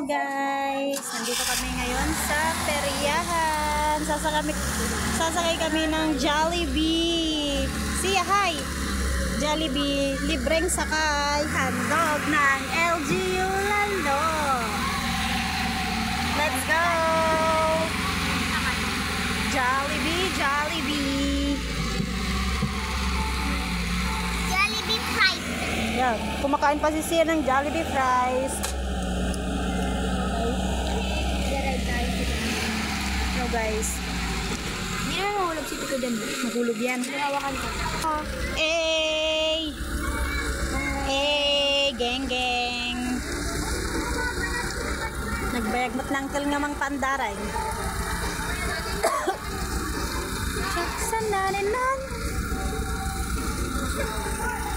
Hello guys! Nandito kami ngayon sa peryahan. Sasakay kami ng Jollibee. Siya, hi! Jollibee, libreng sakay. Handog ng LGU Lando. Let's go! Jollibee, Jollibee. Jollibee fries. Yan, kumakain pa si Sia ng Jollibee fries. No guys. Hindi na mahulog si Tito Dan. Mahulog yan. Hawakan ko. Hey! Hey! Geng geng! Nagbayagmat ng uncle nga mang pandaray.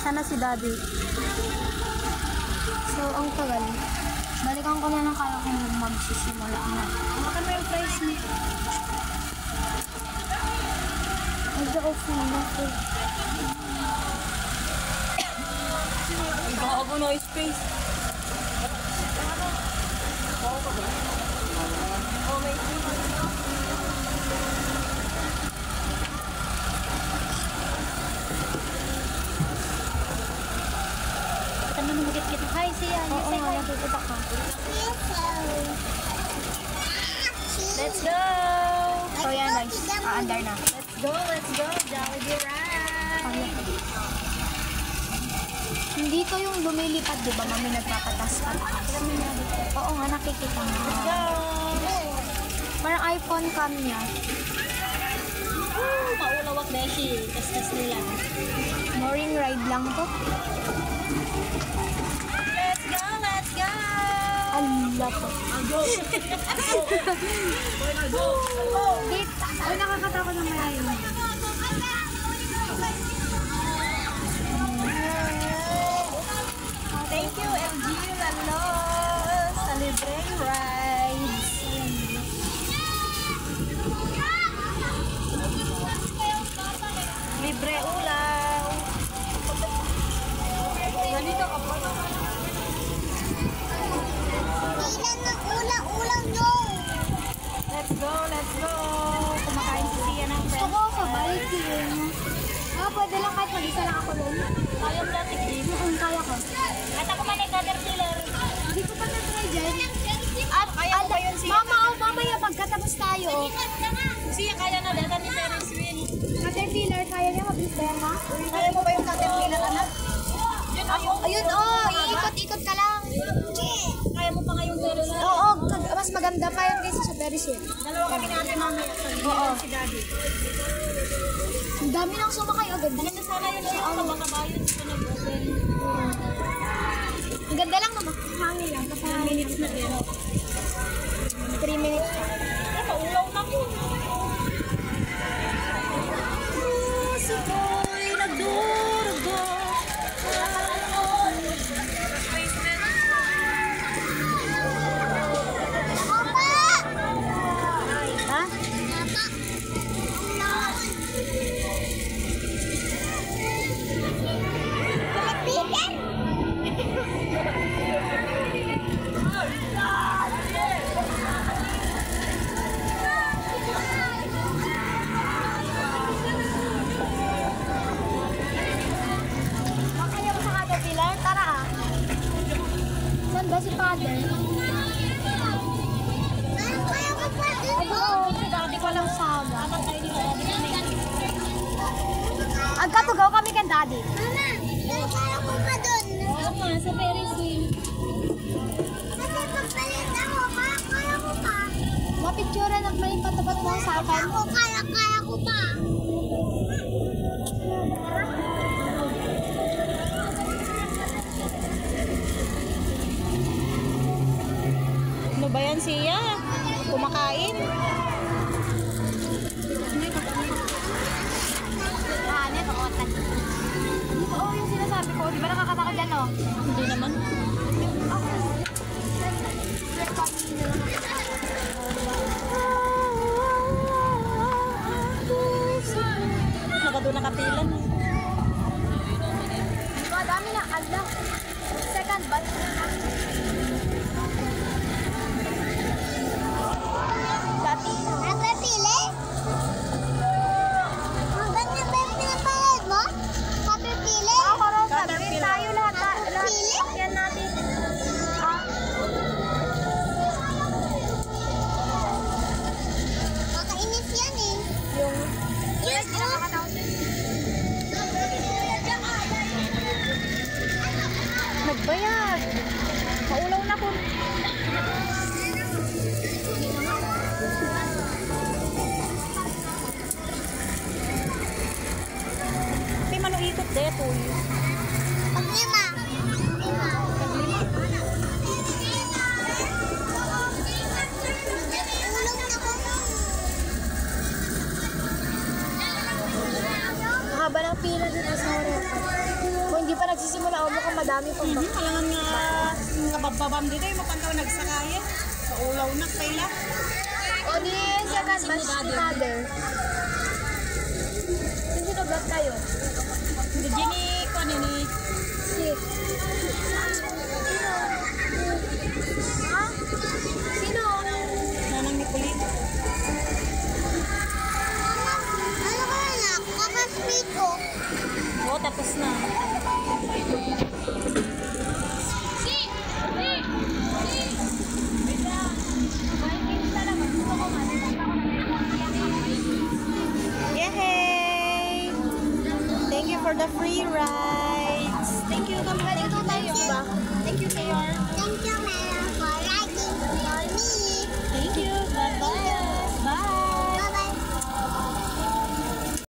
Sana si Daddy. So, ang tagal. Balikan ko na lang kaya kung magsisimula na. Makan mo yung fries mo. Mag-off na ako. Gago no space. Kita mo nung kita. Hi, Sia. Oo nga, natutupak ka. Let's go! So yan guys, aandar na. Let's go, Jollibee ride! Hindi ko yung lumilipad, di ba? Mami nagpapatas-patas. Oo nga, nakikita mo. Go! Parang iPhone cam niya. Maulawak beshi. Kaskas nila. Morning ride lang to. Let's go! Let's go! Allah po. Wait, ay nakakatakot ng malayo. Thank you, LGU Lalo, sa libreng rides. Libre ulaw. Ganito ka pa. Let's go, let's go. Kumakain si Sia ng Gusto ko sa balik yun. Pwede lang kahit mag-isa lang ako doon. Kaya mo natin din. Kaya ko. At ako man ay caterpillar. Hindi ko pa na-try dyan. At kaya mo ba yun, Sia? Mamaya pagkatapos tayo. Sia, kaya na datan ni Ferris wheel. Caterpillar, kaya niya mabilis ba yan, ha? Kaya mo ba yung caterpillar, anak? Ayun, iikot-ikot ka lang. Kaya mo pa nga yung Ferris wheel? Oo, mas maganda pa yan kaysa sa Ferris wheel. Dalawa kami natin mamaya. Oo. Si Daddy. Ang dami nang sumakay agad. Maganda sana yun siya. Ang kabakabayan ko nag-open. Ang ganda lang naman. Hangin lang. 10 minutes na din. 3 minutes pa. Paulaw na ko. Si Boy nagdurgo. Ha? Makaya mo sa Caterpillar? Tara ah. Saan ba si Father? Oo, si Daddy ko lang sama. Agkatugaw kami kan Daddy. Mama, kaya ko pa dun. Oo nga, sa Ferris wheel. Kasi papalit ako, kaya ko pa. Mapicture at may patapat mo sa akin. Kaya ko pa. Ano ba yan, Sia? Kumakain? Ano, tukotan. Oo, yung sinasabi ko. Di ba nakakatakot dyan, oh? Hindi naman. Doon nakapila na. Madami na. Allah. Second batch. mukhang madami pang Kalangan nga kabababam dito yung mapantaw nagsakaya. Sa ulaw na kaila. O di, second batch ni mother. Sino vlog kayo? Hindi ni ko ni Si. Ha? Sino? nanang ni Kulit. Ano ko na? Kakasweet ko. Oo, tapos na. Yay! Thank you for the free rides. Thank you. Thank you, Thank you. Thank you, Kayor. Thank you, Mel.